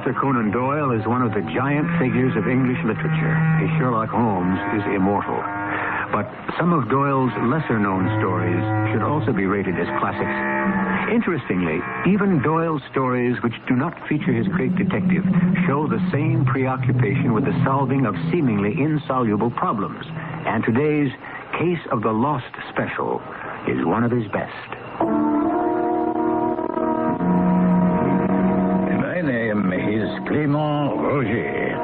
Arthur Conan Doyle is one of the giant figures of English literature. His Sherlock Holmes is immortal. But some of Doyle's lesser-known stories should also be rated as classics. Interestingly, even Doyle's stories which do not feature his great detective show the same preoccupation with the solving of seemingly insoluble problems. And today's Case of the Lost Special is one of his best. My name is Clément Roger.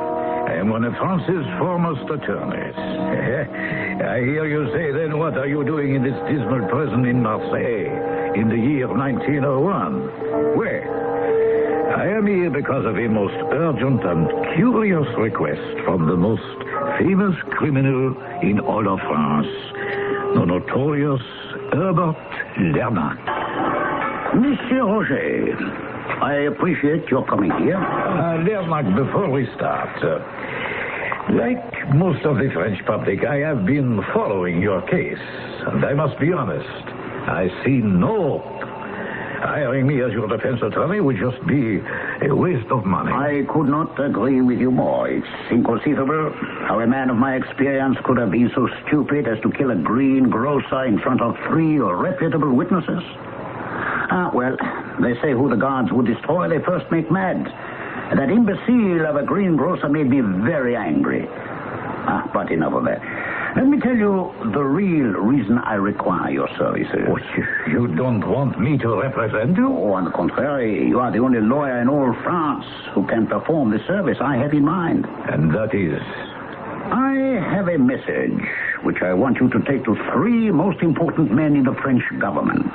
I am one of France's foremost attorneys. I hear you say, then, what are you doing in this dismal prison in Marseille in the year 1901? Well, I am here because of a most urgent and curious request from the most famous criminal in all of France, the notorious Herbert Lernac. Monsieur Roger, I appreciate your coming here. Lernac, before we start, like most of the French public, I have been following your case, and I must be honest, I see no hope. Hiring me as your defense attorney would just be a waste of money. I could not agree with you more. It's inconceivable how a man of my experience could have been so stupid as to kill a greengrocer in front of 3 reputable witnesses. Well, they say who the gods would destroy, they first make mad. That imbecile of a greengrocer made me very angry. But enough of that. Let me tell you the real reason I require your services. Oh, you don't want me to represent you? Oh, on the contrary, you are the only lawyer in all France who can perform the service I have in mind. And that is? I have a message which I want you to take to 3 most important men in the French government.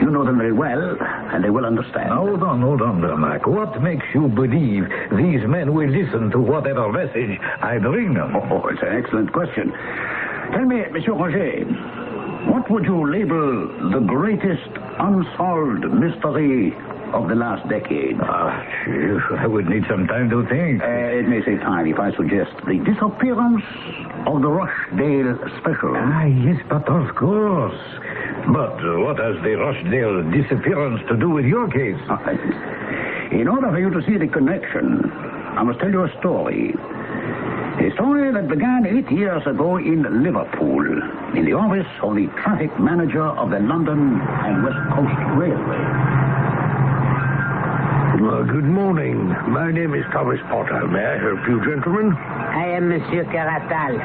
You know them very well, and they will understand. Hold on, Lernac. What makes you believe these men will listen to whatever message I bring them? Oh, it's an excellent question. Tell me, Monsieur Roger, what would you label the greatest unsolved mystery of the last decade? I would need some time to think. It may save time if I suggest the disappearance of the Rochdale special. Yes, but of course. But what has the Rochdale disappearance to do with your case? In order for you to see the connection, I must tell you a story. A story that began 8 years ago in Liverpool, in the office of the traffic manager of the London and West Coast Railway. Good morning. My name is Thomas Potter. May I help you, gentlemen? I am Monsieur Caratal.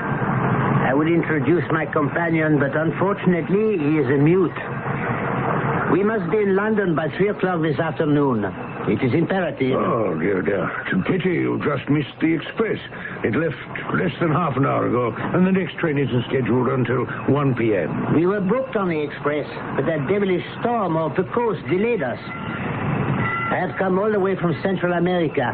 I would introduce my companion, but unfortunately, he is a mute. We must be in London by 3 o'clock this afternoon. It is imperative. Oh, dear. It's a pity you just missed the express. It left less than half an hour ago, and the next train isn't scheduled until 1 p.m. We were booked on the express, but that devilish storm off the coast delayed us. I have come all the way from Central America,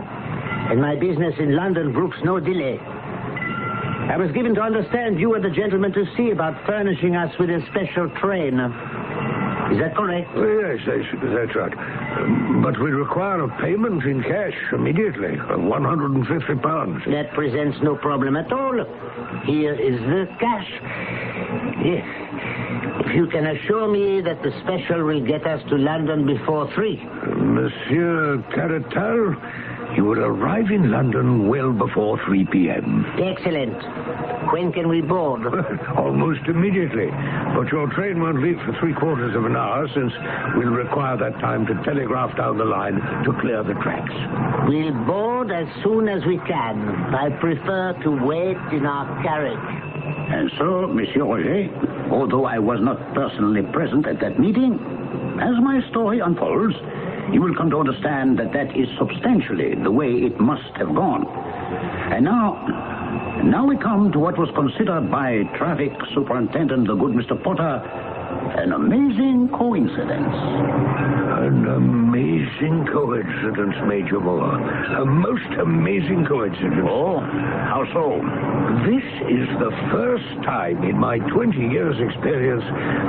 and my business in London brooks no delay. I was given to understand you were the gentleman to see about furnishing us with a special train. Is that correct? Yes, that's right. But we require a payment in cash immediately of £150. That presents no problem at all. Here is the cash. Yes. If you can assure me that the special will get us to London before 3. Monsieur Caratal, you will arrive in London well before 3 p.m. Excellent. When can we board? Almost immediately. But your train won't leave for 3/4 of an hour, since we'll require that time to telegraph down the line to clear the tracks. We'll board as soon as we can. I prefer to wait in our carriage. And so, Monsieur Roger, although I was not personally present at that meeting, as my story unfolds, you will come to understand that that is substantially the way it must have gone. And now we come to what was considered by Traffic Superintendent the good Mr. Potter an amazing coincidence. An amazing coincidence, Major Moore. A most amazing coincidence. Oh, how so? This is the first time in my 20 years' experience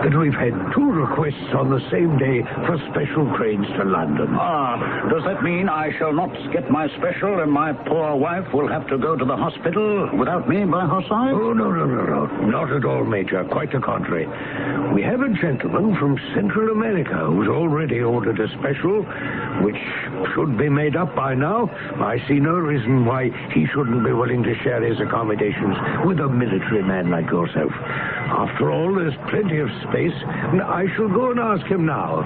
that we've had 2 requests on the same day for special trains to London. Does that mean I shall not get my special and my poor wife will have to go to the hospital without me by her side? Oh, no. Not at all, Major. Quite the contrary. We have a gentleman from Central America who's already ordered reported a special, which should be made up by now. I see no reason why he shouldn't be willing to share his accommodations with a military man like yourself. After all, there's plenty of space. I shall go and ask him now.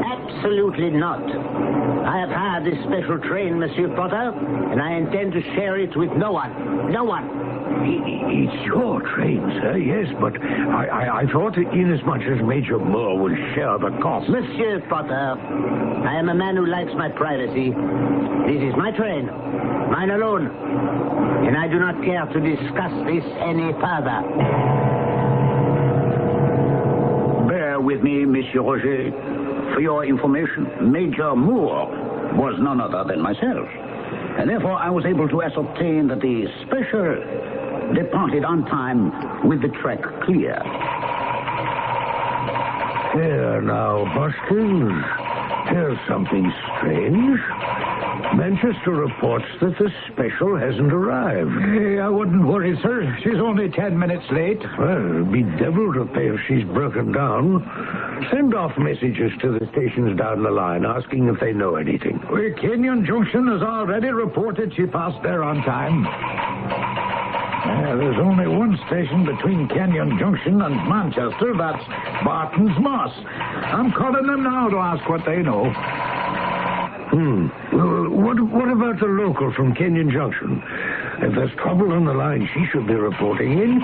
Absolutely not. I have had this special train, Monsieur Potter, and I intend to share it with no one. No one. It's your train, sir, yes, but I thought inasmuch as Major Moore will share the cost. Monsieur Potter, I am a man who likes my privacy. This is my train, mine alone, and I do not care to discuss this any further. Bear with me, Monsieur Roger. For your information, Major Moore was none other than myself. And therefore, I was able to ascertain that the special departed on time with the track clear. Here now, Hoskins. Here's something strange. Manchester reports that the special hasn't arrived. Hey, I wouldn't worry, sir. She's only 10 minutes late. Well, it'll be devil to pay if she's broken down. Send off messages to the stations down the line asking if they know anything. Kenyon Junction has already reported she passed there on time. There's only one station between Kenyon Junction and Manchester. That's Barton's Moss. I'm calling them now to ask what they know. Well, what about the local from Kenyon Junction? If there's trouble on the line, she should be reporting in.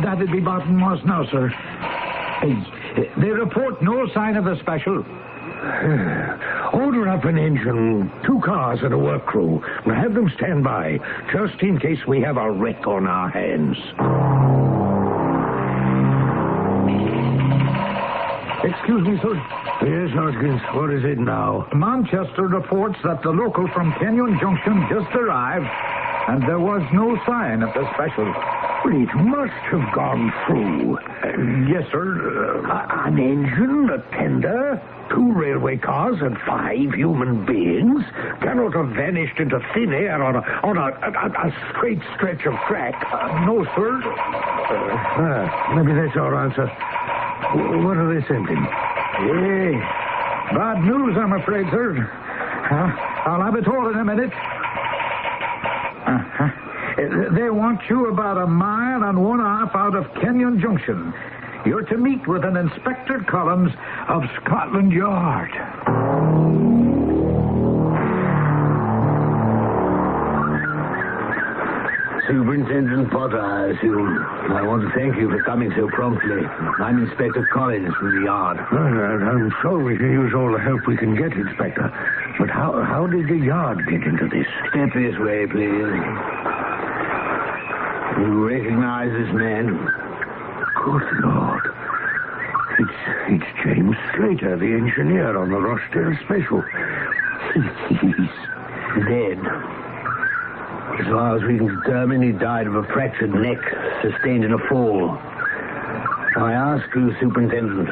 That'd be Barton Moss now, sir. They report no sign of a special. Order up an engine, 2 cars, and a work crew. And have them stand by, just in case we have a wreck on our hands. Excuse me, sir. Yes, Hoskins, what is it now? Manchester reports that the local from Kenyon Junction just arrived, and there was no sign of the special. Well, it must have gone through. Yes, sir. An engine, a tender, 2 railway cars, and 5 human beings cannot have vanished into thin air on a straight stretch of track. No, sir. Maybe that's our answer. What are they sending? Hey, bad news, I'm afraid, sir. I'll have it all in a minute. They want you about 1.5 miles out of Kenyon Junction. You're to meet with an Inspector Collins of Scotland Yard. Superintendent Potter, I assume. I want to thank you for coming so promptly. I'm Inspector Collins from the yard. I'm sure we can use all the help we can get, Inspector. But how did the yard get into this? Step this way, please. You recognize this man? Good Lord. It's James Slater, the engineer on the Rochdale special. He's dead. As far as we can determine, he died of a fractured neck sustained in a fall. I ask you, Superintendent,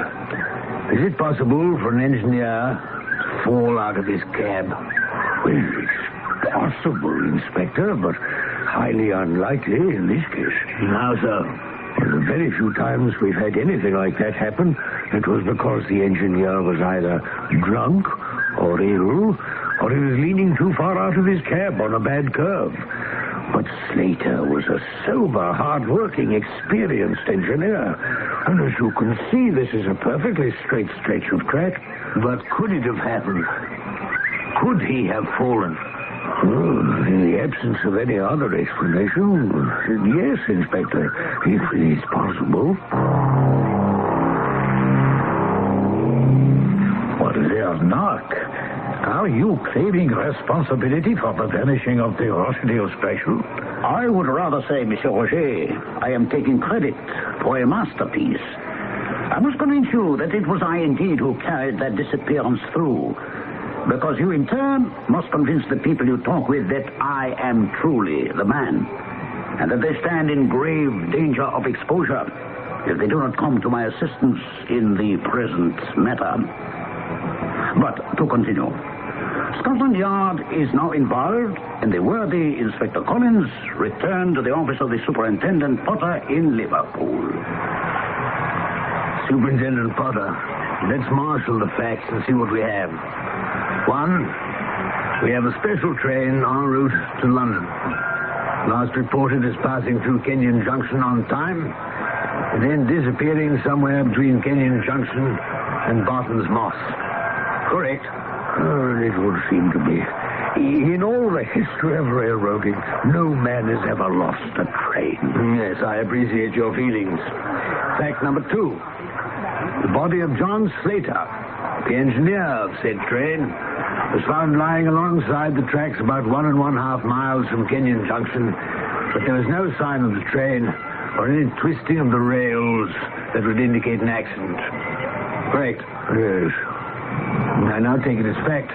is it possible for an engineer to fall out of his cab? Well, it's possible, Inspector, but highly unlikely in this case. How so? Well, the very few times we've had anything like that happen, it was because the engineer was either drunk or ill, or he was leaning too far out of his cab on a bad curve. But Slater was a sober, hard-working, experienced engineer. And as you can see, this is a perfectly straight stretch of track. But could it have happened? Could he have fallen? Well, in the absence of any other explanation, yes, Inspector, if it's possible. What is there, knock? Are you claiming responsibility for the vanishing of the Rochdale special? I would rather say, Monsieur Roger, I am taking credit for a masterpiece. I must convince you that it was I indeed who carried that disappearance through. Because you, in turn, must convince the people you talk with that I am truly the man. And that they stand in grave danger of exposure if they do not come to my assistance in the present matter. But to continue. Scotland Yard is now involved, and the worthy Inspector Collins returned to the office of the Superintendent Potter in Liverpool. Superintendent Potter, let's marshal the facts and see what we have. 1, we have a special train en route to London. Last reported as passing through Kenyon Junction on time, and then disappearing somewhere between Kenyon Junction and Barton's Moss. Correct? It would seem to be. In all the history of railroading, no man has ever lost a train. Yes, I appreciate your feelings. Fact number 2. The body of John Slater, the engineer of said train, was found lying alongside the tracks about 1.5 miles from Kenyon Junction, but there was no sign of the train or any twisting of the rails that would indicate an accident. Correct? Yes. I now take it as fact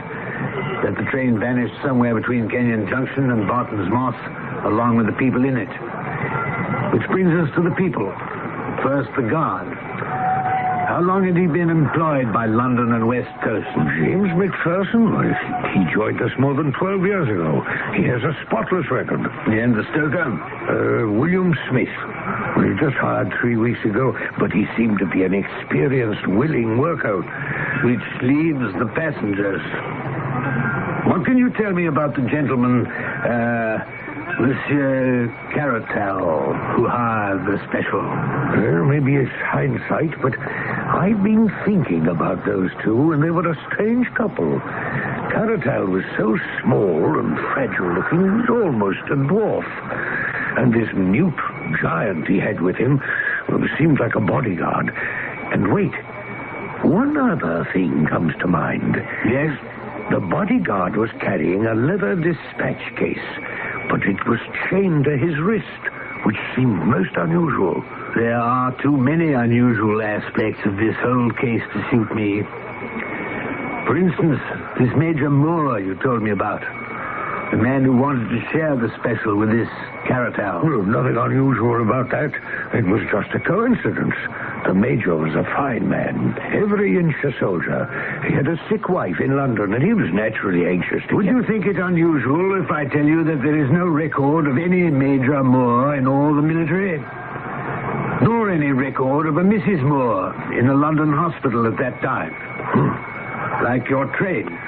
that the train vanished somewhere between Kenyon Junction and Barton's Moss, along with the people in it. Which brings us to the people. First, the guard. How long had he been employed by London and West Coast? James McPherson? He joined us more than 12 years ago. He has a spotless record. And the stoker? William Smith. He just hired 3 weeks ago, but he seemed to be an experienced, willing worker. Which leaves the passengers. What can you tell me about the gentleman, Monsieur Caratal, who hired the special? Well, maybe it's hindsight, but I've been thinking about those two, and they were a strange couple. Caratal was so small and fragile-looking, he was almost a dwarf. And this mute giant he had with him seemed like a bodyguard. And wait, one other thing comes to mind. Yes? The bodyguard was carrying a leather dispatch case, but it was chained to his wrist, which seemed most unusual. There are too many unusual aspects of this whole case to suit me. For instance, this Major Moore you told me about. The man who wanted to share the special with this Caratal. Well, nothing unusual about that. It was just a coincidence. The Major was a fine man, every inch a soldier. He had a sick wife in London, and he was naturally anxious to Would you think it unusual if I tell you that there is no record of any Major Moore in all the military? Nor any record of a Mrs. Moore in a London hospital at that time. Like your train.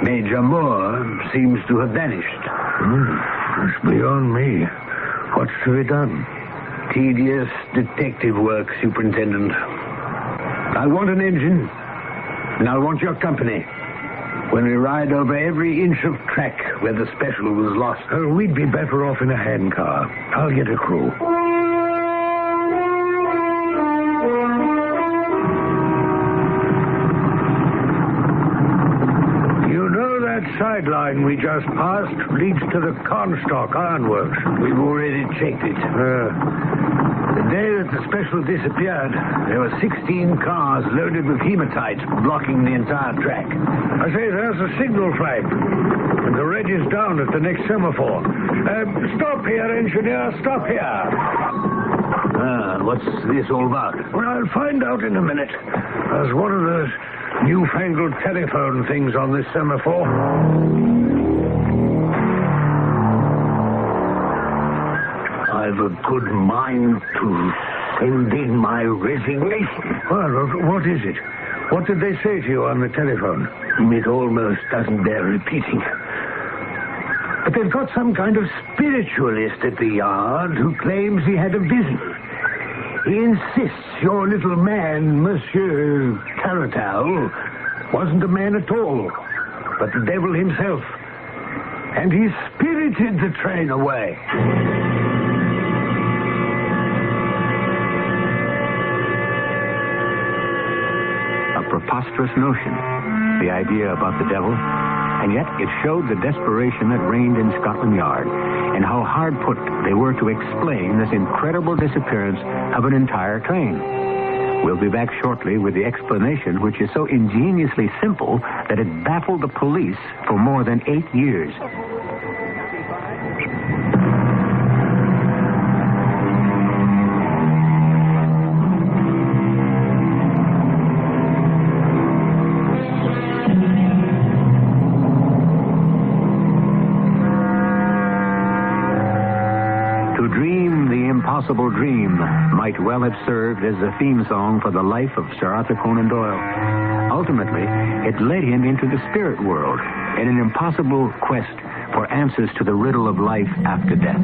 Major Moore seems to have vanished. It's beyond me. What's to be done? Tedious detective work, Superintendent. I want an engine, and I want your company when we ride over every inch of track where the special was lost. We'd be better off in a handcar. I'll get a crew. Sideline we just passed leads to the Cornstalk Ironworks. We've already checked it. The day that the special disappeared, there were 16 cars loaded with hematite blocking the entire track. I say, there's a signal flag. And the red is down at the next semaphore. Stop here, engineer. Stop here. What's this all about? Well, I'll find out in a minute. There's one of those newfangled telephone things on this semaphore. I've a good mind to send in my resignation. Well, what is it? What did they say to you on the telephone? It almost doesn't bear repeating. But they've got some kind of spiritualist at the yard who claims he had a vision. He insists your little man, Monsieur Caratal, wasn't a man at all, but the devil himself. And he spirited the train away. A preposterous notion, the idea about the devil, and yet it showed the desperation that reigned in Scotland Yard and how hard put they were to explain this incredible disappearance of an entire train. We'll be back shortly with the explanation, which is so ingeniously simple that it baffled the police for more than 8 years. Impossible dream might well have served as the theme song for the life of Sir Arthur Conan Doyle. Ultimately, it led him into the spirit world in an impossible quest for answers to the riddle of life after death.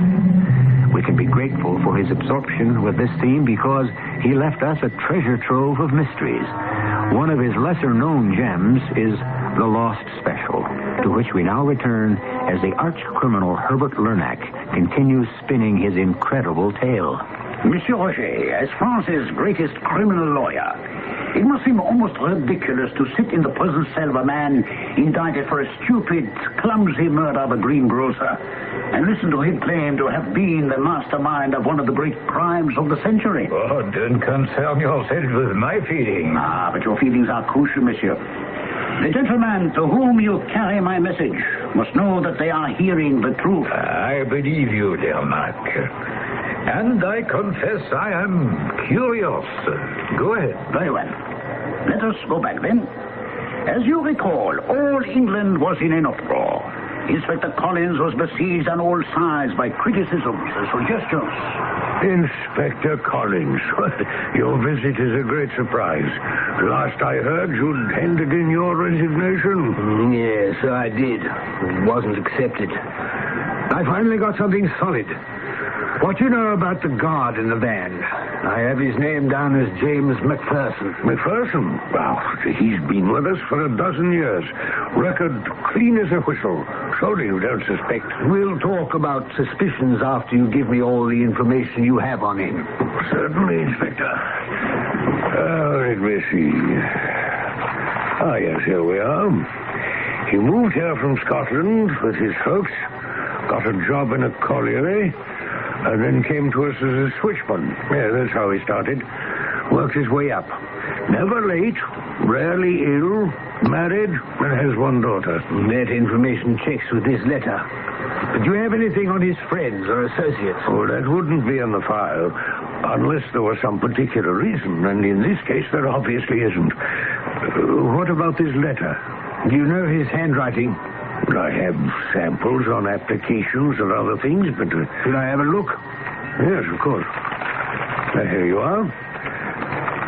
We can be grateful for his absorption with this theme because he left us a treasure trove of mysteries. One of his lesser-known gems is The Lost Special, to which we now return as the arch-criminal Herbert Lernack continues spinning his incredible tale. Monsieur Roger, as France's greatest criminal lawyer, it must seem almost ridiculous to sit in the prison cell of a man indicted for a stupid, clumsy murder of a greengrocer and listen to him claim to have been the mastermind of one of the great crimes of the century. Oh, don't concern yourself with my feelings. But your feelings are crucial, monsieur. The gentleman to whom you carry my message must know that they are hearing the truth. I believe you, Lernack. And I confess I am curious. Go ahead. Very well. Let us go back then. As you recall, all England was in an uproar. Inspector Collins was besieged on all sides by criticisms and suggestions. Inspector Collins. Your visit is a great surprise. Last I heard, you'd handed in your resignation. Yes, I did. It wasn't accepted. I finally got something solid. What you know about the guard in the van? I have his name down as James McPherson. McPherson? Well, he's been with us for 12 years. Record clean as a whistle. Surely you don't suspect. We'll talk about suspicions after you give me all the information you have on him. Certainly, Inspector. Let me see. Yes, here we are. He moved here from Scotland with his folks, got a job in a colliery, and then came to us as a switchman. Yeah, that's how he started. Worked his way up. Never late, rarely ill, married, and has one daughter. That information checks with this letter. But do you have anything on his friends or associates? Oh, that wouldn't be in the file, unless there was some particular reason, and in this case there obviously isn't. What about this letter? Do you know his handwriting? I have samples on applications and other things, but... Should I have a look? Yes, of course. Here you are.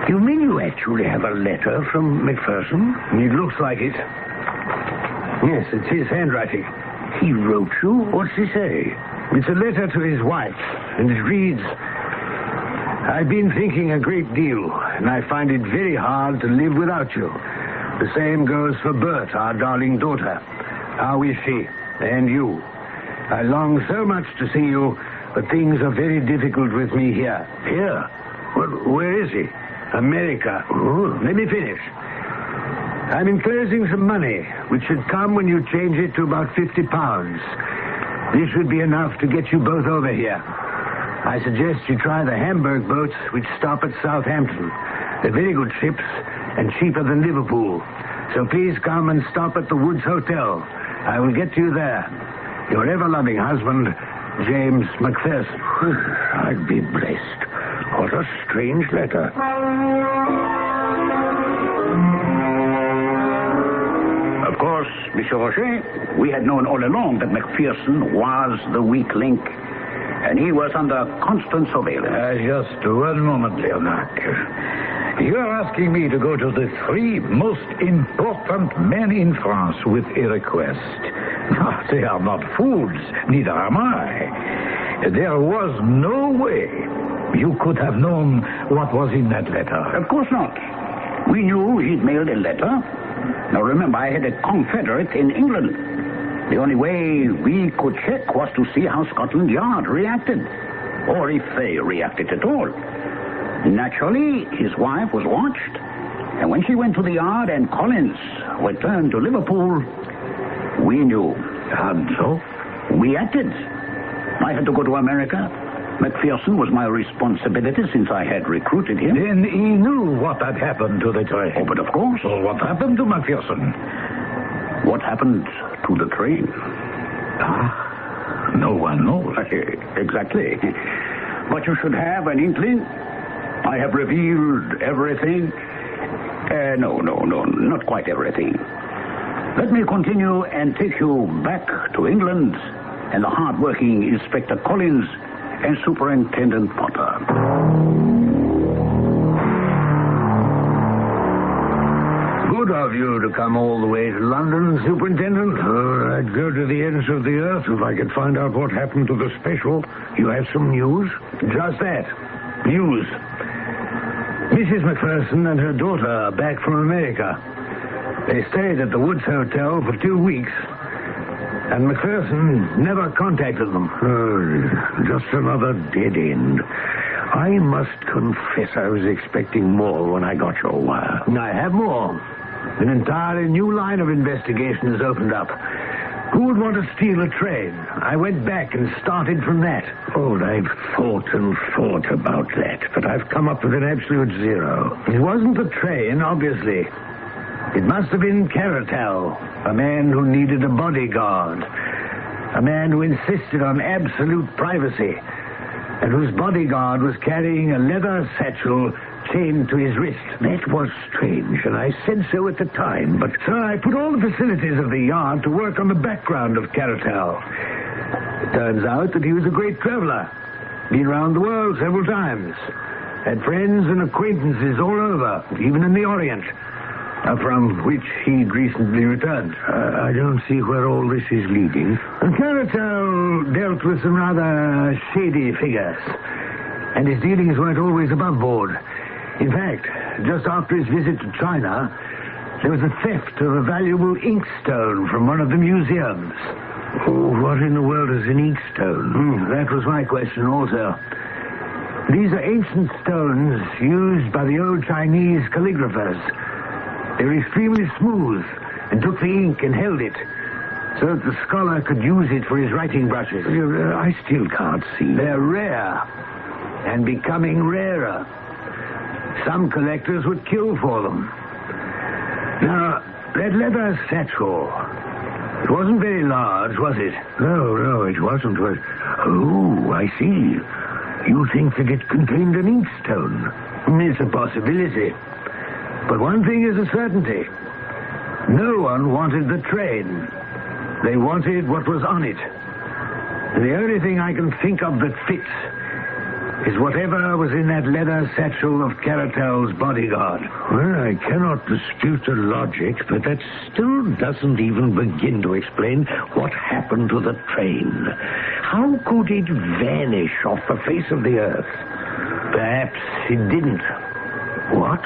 You mean you actually have a letter from McPherson? It looks like it. Yes, it's his handwriting. He wrote you? What's he say? It's a letter to his wife, and it reads, I've been thinking a great deal, and I find it very hard to live without you. The same goes for Bert, our darling daughter. How is she? And you? I long so much to see you, but things are very difficult with me here. Here? Where is he? America. Oh. Let me finish. I'm enclosing some money, which should come when you change it to about £50. This would be enough to get you both over here. I suggest you try the Hamburg boats, which stop at Southampton. They're very good ships and cheaper than Liverpool. So please come and stop at the Woods Hotel. I will get you there. Your ever-loving husband, James McPherson. I'd be blessed. What a strange letter. Of course, Monsieur Roger, we had known all along that McPherson was the weak link, and he was under constant surveillance. Just one moment, Lernack. You are asking me to go to the 3 most important men in France with a request. No, they are not fools, neither am I. There was no way you could have known what was in that letter. Of course not. We knew he'd mailed a letter. Now remember, I had a confederate in England. The only way we could check was to see how Scotland Yard reacted, or if they reacted at all. Naturally, his wife was watched, and when she went to the yard and Collins returned to Liverpool, we knew. And so? We acted. I had to go to America. McPherson was my responsibility since I had recruited him. Then he knew what had happened to the train. Oh, but of course. So what happened to McPherson? What happened to the train? No one knows. Exactly. But you should have an inkling. I have revealed everything. No, not quite everything. Let me continue and take you back to England and the hard-working Inspector Collins and Superintendent Potter. Good of you to come all the way to London, Superintendent. I'd go to the ends of the earth if I could find out what happened to the special. You have some news? Just that. News. Mrs. McPherson and her daughter are back from America. They stayed at the Woods Hotel for 2 weeks, and McPherson never contacted them. Just another dead end. I must confess I was expecting more when I got your wire. I have more. An entirely new line of investigation has opened up. Who would want to steal a train? I went back and started from that. Oh, I've thought and thought about that, but I've come up with an absolute zero. It wasn't the train, obviously. It must have been Caratal, a man who needed a bodyguard, a man who insisted on absolute privacy, and whose bodyguard was carrying a leather satchel chained to his wrist. That was strange, and I said so at the time, but so I put all the facilities of the yard to work on the background of Caratal. It turns out that he was a great traveler, been around the world several times, had friends and acquaintances all over, even in the Orient, from which he'd recently returned. I don't see where all this is leading. Caratal dealt with some rather shady figures, and his dealings weren't always above board. In fact, just after his visit to China, there was a theft of a valuable inkstone from one of the museums. Oh, what in the world is an inkstone? That was my question also. These are ancient stones used by the old Chinese calligraphers. They were extremely smooth and took the ink and held it so that the scholar could use it for his writing brushes. I still can't see. They're rare and becoming rarer. Some collectors would kill for them. Now, that leather satchel, it wasn't very large, was it? No, it wasn't. Oh, I see. You think that it contained an inkstone? It's a possibility. But one thing is a certainty. No one wanted the train. They wanted what was on it. And the only thing I can think of that fits is whatever was in that leather satchel of Caratal's bodyguard. Well, I cannot dispute the logic, but that still doesn't even begin to explain what happened to the train. How could it vanish off the face of the earth? Perhaps it didn't. What?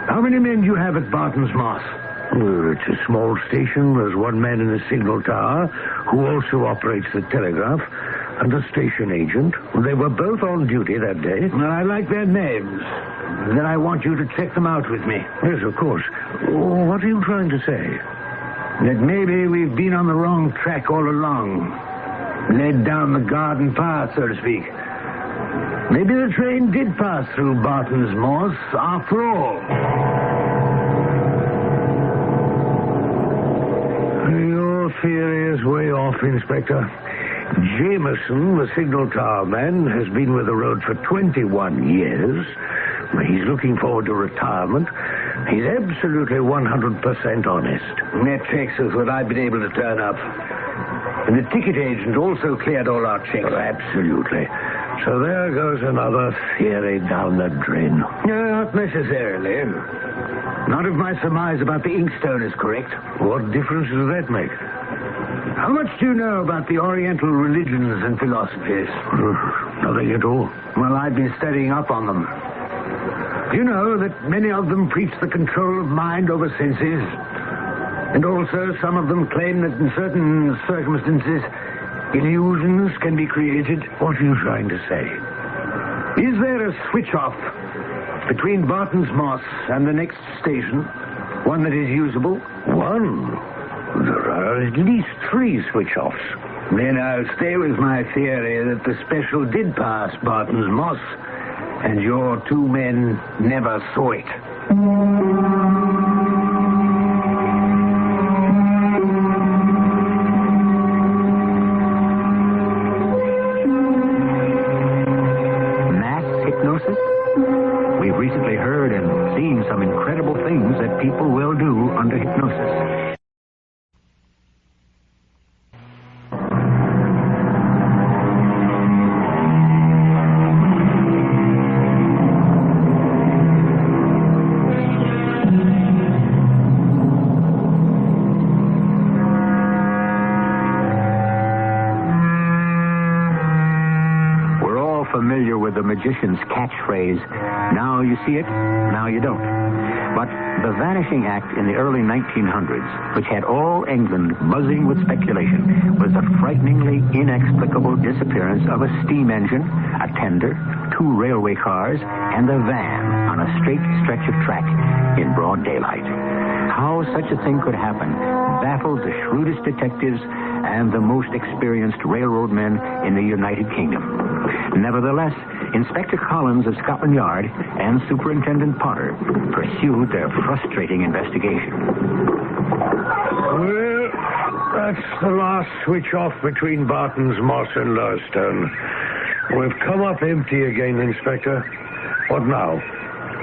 How many men do you have at Barton's Moss? It's a small station. There's one man in the signal tower who also operates the telegraph, and a station agent. They were both on duty that day. Well, I like their names. Then I want you to check them out with me. Yes, of course. What are you trying to say? That maybe we've been on the wrong track all along. Led down the garden path, so to speak. Maybe the train did pass through Barton's Moss after all. Your theory is way off, Inspector. Jameson, the signal tower man, has been with the road for 21 years. He's looking forward to retirement. He's absolutely 100% honest. That checks with what I've been able to turn up. And the ticket agent also cleared all our checks. Oh, absolutely. So there goes another theory down the drain. No, not necessarily. Not if my surmise about the inkstone is correct. What difference does that make? How much do you know about the Oriental religions and philosophies? Nothing at all. Well, I've been studying up on them. Do you know that many of them preach the control of mind over senses? And also some of them claim that in certain circumstances, illusions can be created. What are you trying to say? Is there a switch-off between Barton's Moss and the next station? One that is usable? One? There are at least 3 switch-offs. Then I'll stay with my theory that the special did pass Barton's Moss, and your 2 men never saw it. Mass hypnosis? We've recently heard and seen some incredible things that people will do under hypnosis. magician's catchphrase, now you see it, now you don't. But the vanishing act in the early 1900s, which had all England buzzing with speculation, was the frighteningly inexplicable disappearance of a steam engine, a tender, 2 railway cars, and a van on a straight stretch of track in broad daylight. How such a thing could happen baffled the shrewdest detectives and the most experienced railroad men in the United Kingdom. Nevertheless, Inspector Collins of Scotland Yard and Superintendent Potter pursued their frustrating investigation. Well, that's the last switch off between Barton's Moss and Lurstone. We've come up empty again, Inspector. What now?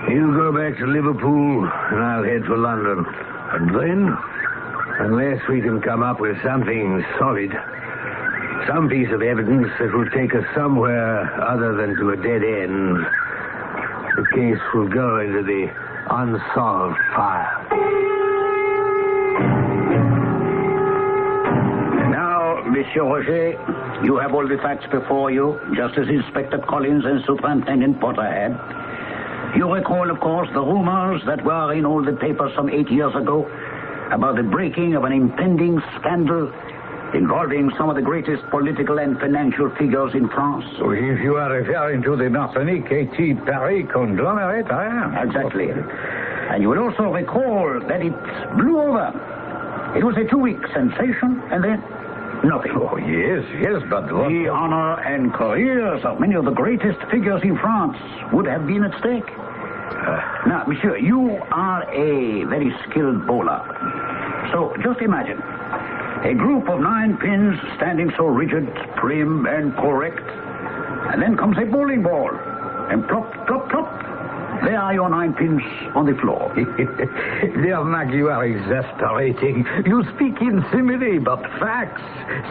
You go back to Liverpool, and I'll head for London. And then? Unless we can come up with something solid, some piece of evidence that will take us somewhere other than to a dead end, the case will go into the unsolved file. Now, Monsieur Roger, you have all the facts before you, just as Inspector Collins and Superintendent Potter had. You recall, of course, the rumors that were in all the papers some 8 years ago about the breaking of an impending scandal involving some of the greatest political and financial figures in France. So if you are referring to the Martinique A.T. Paris conglomerate, I am. Exactly. And you will also recall that it blew over. It was a 2-week sensation, and then nothing. Oh, yes, but what... The honor and careers of many of the greatest figures in France would have been at stake. Now, monsieur, you are a very skilled bowler. So just imagine a group of 9 pins standing so rigid, prim, and correct. And then comes a bowling ball. And plop, plop, plop. There are your 9 pins on the floor. Dear Mac, you are exasperating. You speak in simile, but facts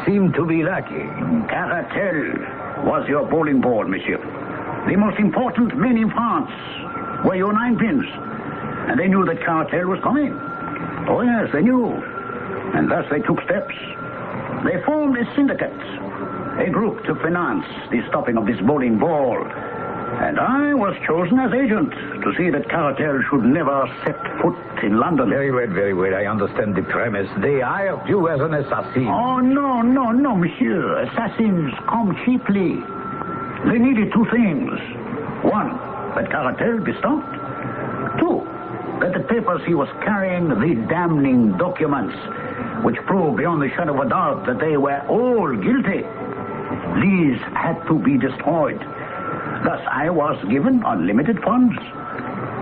seem to be lacking. Caratel was your bowling ball, monsieur. The most important men in France were your 9 pins. And they knew that Caratel was coming. Oh, yes, they knew. And thus they took steps. They formed a syndicate, a group to finance the stopping of this bowling ball. And I was chosen as agent to see that Caratel should never set foot in London. Very well. I understand the premise. They hired you as an assassin. Oh, no, monsieur. Assassins come cheaply. They needed 2 things. 1, that Caratel be stopped. 2, that the papers he was carrying, the damning documents, which proved beyond the shadow of a doubt that they were all guilty, these had to be destroyed. Thus, I was given unlimited funds.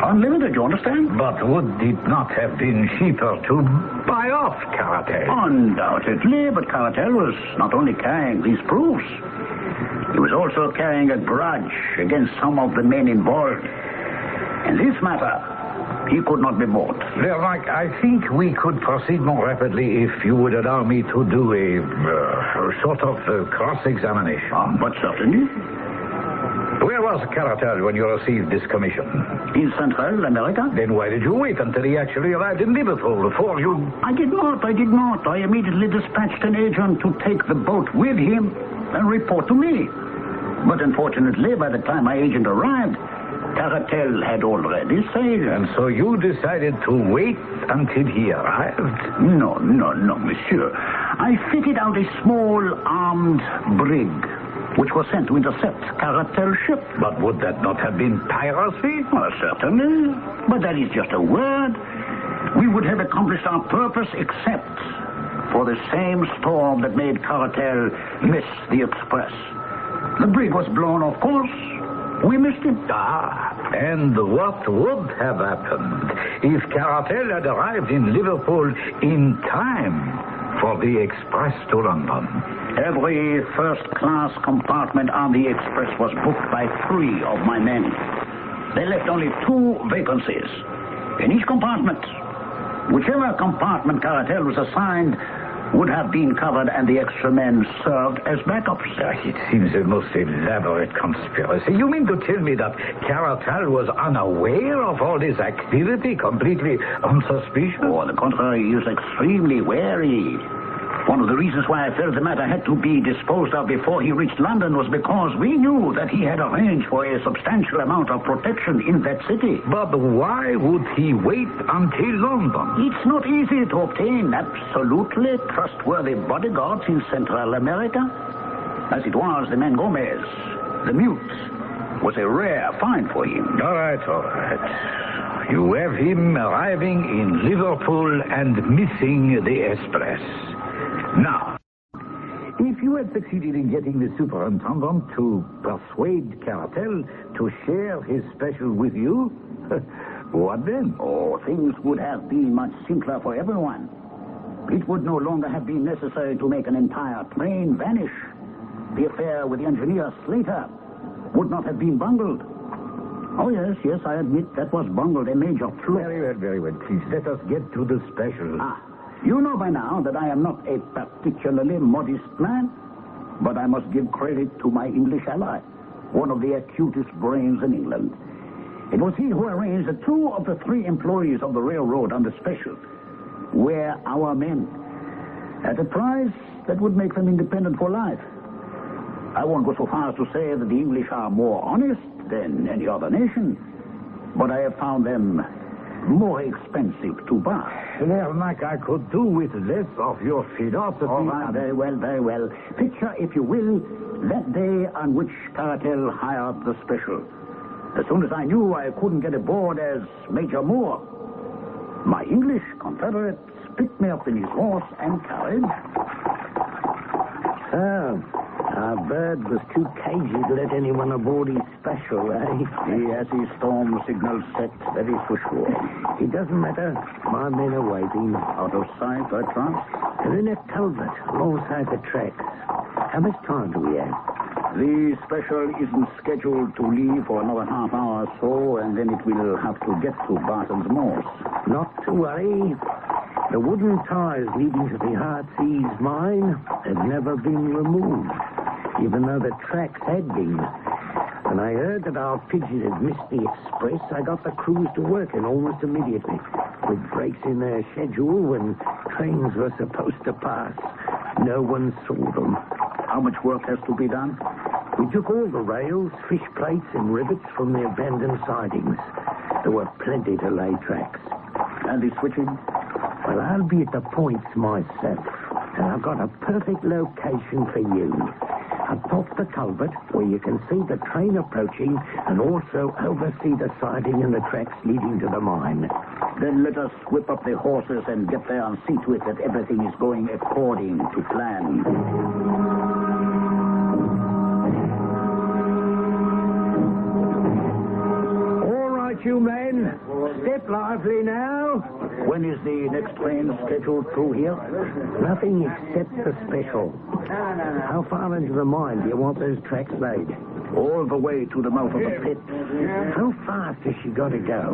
Unlimited, you understand? But would it not have been cheaper to buy off Caratel? Undoubtedly, but Caratel was not only carrying these proofs, he was also carrying a grudge against some of the men involved. In this matter, he could not be bought. Dear Mike, I think we could proceed more rapidly if you would allow me to do a sort of cross-examination. But certainly. Where was Caratel when you received this commission? In Central America. Then why did you wait until he actually arrived in Liverpool before you... I did not. I immediately dispatched an agent to take the boat with him and report to me. But unfortunately, by the time my agent arrived, Caratel had already sailed. And so you decided to wait until he arrived? No, monsieur. I fitted out a small armed brig, which was sent to intercept Caratel's ship. But would that not have been piracy? Well, certainly. But that is just a word. We would have accomplished our purpose except for the same storm that made Caratel miss the express. The brig was blown, of course. We missed him. And what would have happened if Caratel had arrived in Liverpool in time for the express to London? Every first-class compartment on the express was booked by 3 of my men. They left only 2 vacancies in each compartment. Whichever compartment Caratel was assigned would have been covered, and the extra men served as backups. It seems a most elaborate conspiracy. You mean to tell me that Caratal was unaware of all this activity, completely unsuspicious? On the contrary, he is extremely wary. One of the reasons why I felt the matter had to be disposed of before he reached London was because we knew that he had arranged for a substantial amount of protection in that city. But why would he wait until London? It's not easy to obtain absolutely trustworthy bodyguards in Central America. As it was, the man Gomez, the mute, was a rare find for him. All right. You have him arriving in Liverpool and missing the express. Now, if you had succeeded in getting the superintendent to persuade Cartel to share his special with you, what then? Oh, things would have been much simpler for everyone. It would no longer have been necessary to make an entire train vanish. The affair with the engineer Slater would not have been bungled. Oh, yes, I admit that was bungled, a major fluke. Very well. Please, let us get to the special. You know by now that I am not a particularly modest man, but I must give credit to my English ally, one of the acutest brains in England. It was he who arranged that 2 of the 3 employees of the railroad on the special were our men, at a price that would make them independent for life. I won't go so far as to say that the English are more honest than any other nation, but I have found them more expensive to buy. Well, Mac, I could do with less of your philosophy. All right, very well. Picture, if you will, that day on which Cartel hired the special. As soon as I knew I couldn't get aboard as Major Moore, my English confederates picked me up in his horse and carriage. Oh, our bird was too cagey to let anyone aboard his special, eh? He has his storm signal set, that is for sure. It doesn't matter. My men are waiting. Out of sight, I trust? They're in a culvert alongside the tracks. How much time do we have? The special isn't scheduled to leave for another half hour or so, and then it will have to get to Barton's Moors. Not to worry. The wooden ties leading to the Heartsease mine had never been removed, even though the tracks had been. When I heard that our pigeon had missed the express, I got the crews to working almost immediately, with breaks in their schedule when trains were supposed to pass. No one saw them. How much work has to be done? We took all the rails, fish plates, and rivets from the abandoned sidings. There were plenty to lay tracks. And the switching? Well, I'll be at the points myself, and I've got a perfect location for you. Atop the culvert, where you can see the train approaching and also oversee the siding and the tracks leading to the mine. Then let us whip up the horses and get there and see to it that everything is going according to plan. You men, step lively now. When is the next train scheduled through here? Nothing except the special. How far into the mine do you want those tracks laid? All the way to the mouth of the pit. How fast has she got to go?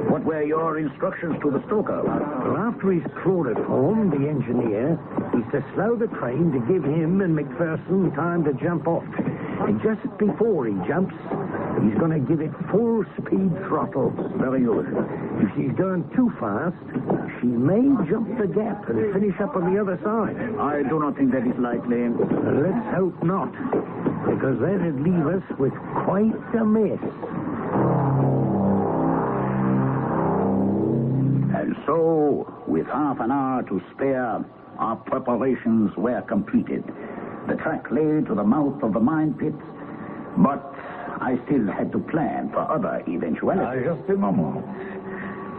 What were your instructions to the stoker? Well, after he's chloroformed, the engineer, is to slow the train to give him and McPherson time to jump off. And just before he jumps, he's going to give it full speed throttle. Very good. If she's going too fast, she may jump the gap and finish up on the other side. I do not think that is likely. Let's hope not, because that'd leave us with quite a mess. And so, with half an hour to spare, our preparations were completed. The track lay to the mouth of the mine pit, but I still had to plan for other eventualities. Just a moment.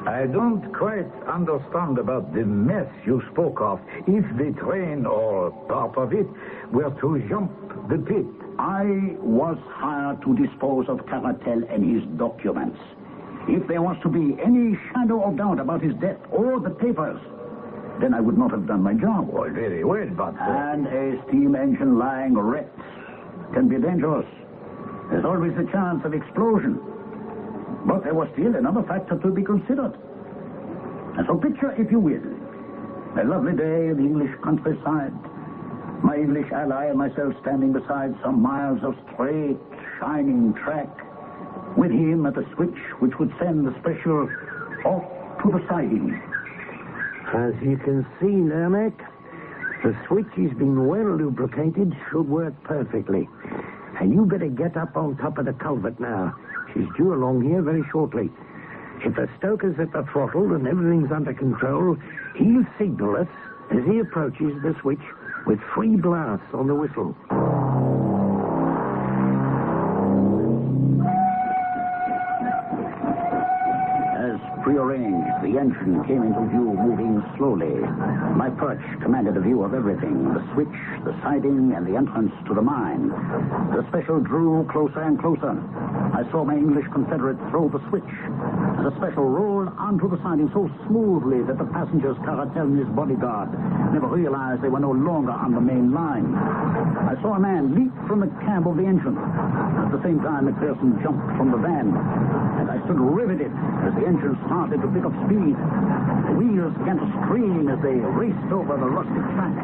I don't quite understand about the mess you spoke of. If the train, or part of it, were to jump the pit. I was hired to dispose of Cartel and his documents. If there was to be any shadow of doubt about his death or the papers, then I would not have done my job. Well, very well, but... And a steam engine lying wrecked can be dangerous. There's always a chance of explosion. But there was still another factor to be considered. And so picture, if you will, a lovely day in the English countryside. My English ally and myself standing beside some miles of straight, shining track, with him at the switch which would send the special off to the siding. As you can see, Lernack, The switch has been well lubricated, should work perfectly. And you better get up on top of the culvert now. She's due along here very shortly. If the stoker's at the throttle and everything's under control, he'll signal us as he approaches the switch with 3 blasts on the whistle. Prearranged, the engine came into view, moving slowly. My perch commanded a view of everything, the switch, the siding, and the entrance to the mine. The special drew closer and closer. I saw my English confederate throw the switch. The special rolled onto the siding so smoothly that the passengers, Caratel and his bodyguard, never realized they were no longer on the main line. I saw a man leap from the cab of the engine. At the same time, McPherson jumped from the van, and I stood riveted as the engine started to pick up speed. The wheels began to scream as they raced over the rustic track.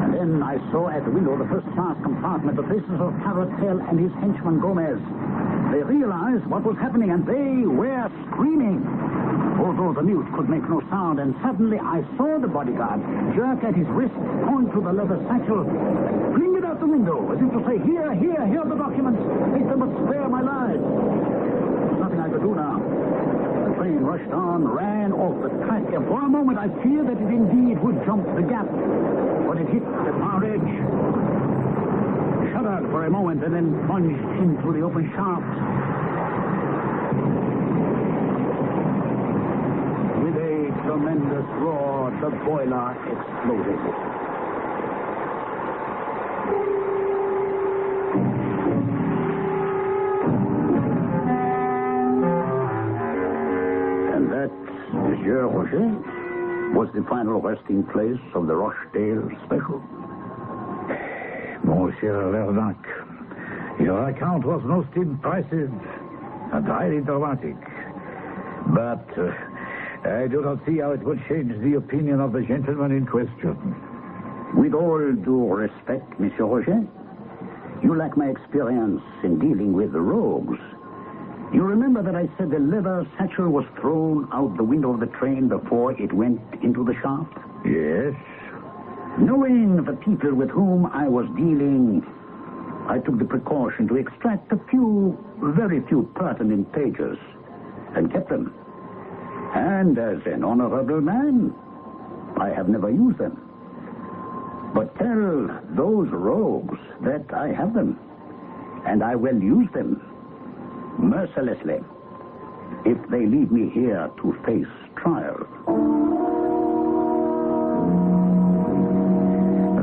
And then I saw at the window of the first-class compartment the faces of Caratel and his henchman Gomez. They realized what was happening, and they were screaming. Although the mute could make no sound, and suddenly I saw the bodyguard jerk at his wrist, point to the leather satchel, and fling it out the window, as if to say, here are the documents. Take them but spare my lives. There's nothing I could do now. The train rushed on, ran off the track, and for a moment I feared that it indeed would jump the gap. But it hit the far edge, shuddered for a moment, and then plunged into the open shaft. With a tremendous roar, the boiler exploded. And that, Monsieur Roger, was the final resting place of the Rochdale special. Monsieur Vernac, your account was most impressive and highly dramatic. But I do not see how it would change the opinion of the gentleman in question. With all due respect, Monsieur Roger, you lack my experience in dealing with the rogues. You remember that I said the leather satchel was thrown out the window of the train before it went into the shaft? Yes. Knowing the people with whom I was dealing, I took the precaution to extract very few pertinent pages, and kept them. And as an honorable man, I have never used them. But tell those rogues that I have them, and I will use them mercilessly if they leave me here to face trial.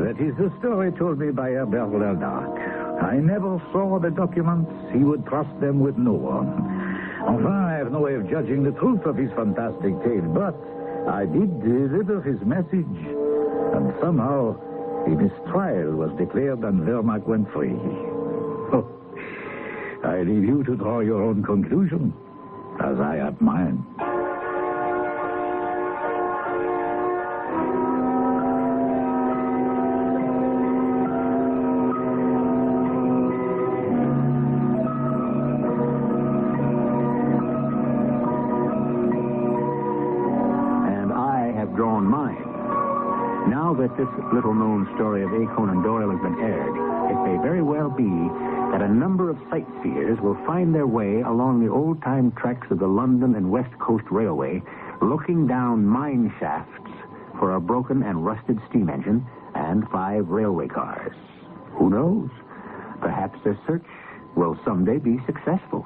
That is the story told me by Herbert Lernac. I never saw the documents. He would trust them with no one. Enfin, I have no way of judging the truth of his fantastic tale, but I did deliver his message, and somehow a mistrial was declared and Lernac went free. Oh, I leave you to draw your own conclusion, as I have mine. Drawn mine. Now that this little-known story of A. Conan Doyle has been aired, it may very well be that a number of sightseers will find their way along the old-time tracks of the London and West Coast Railway, looking down mine shafts for a broken and rusted steam engine and 5 railway cars. Who knows? Perhaps their search will someday be successful.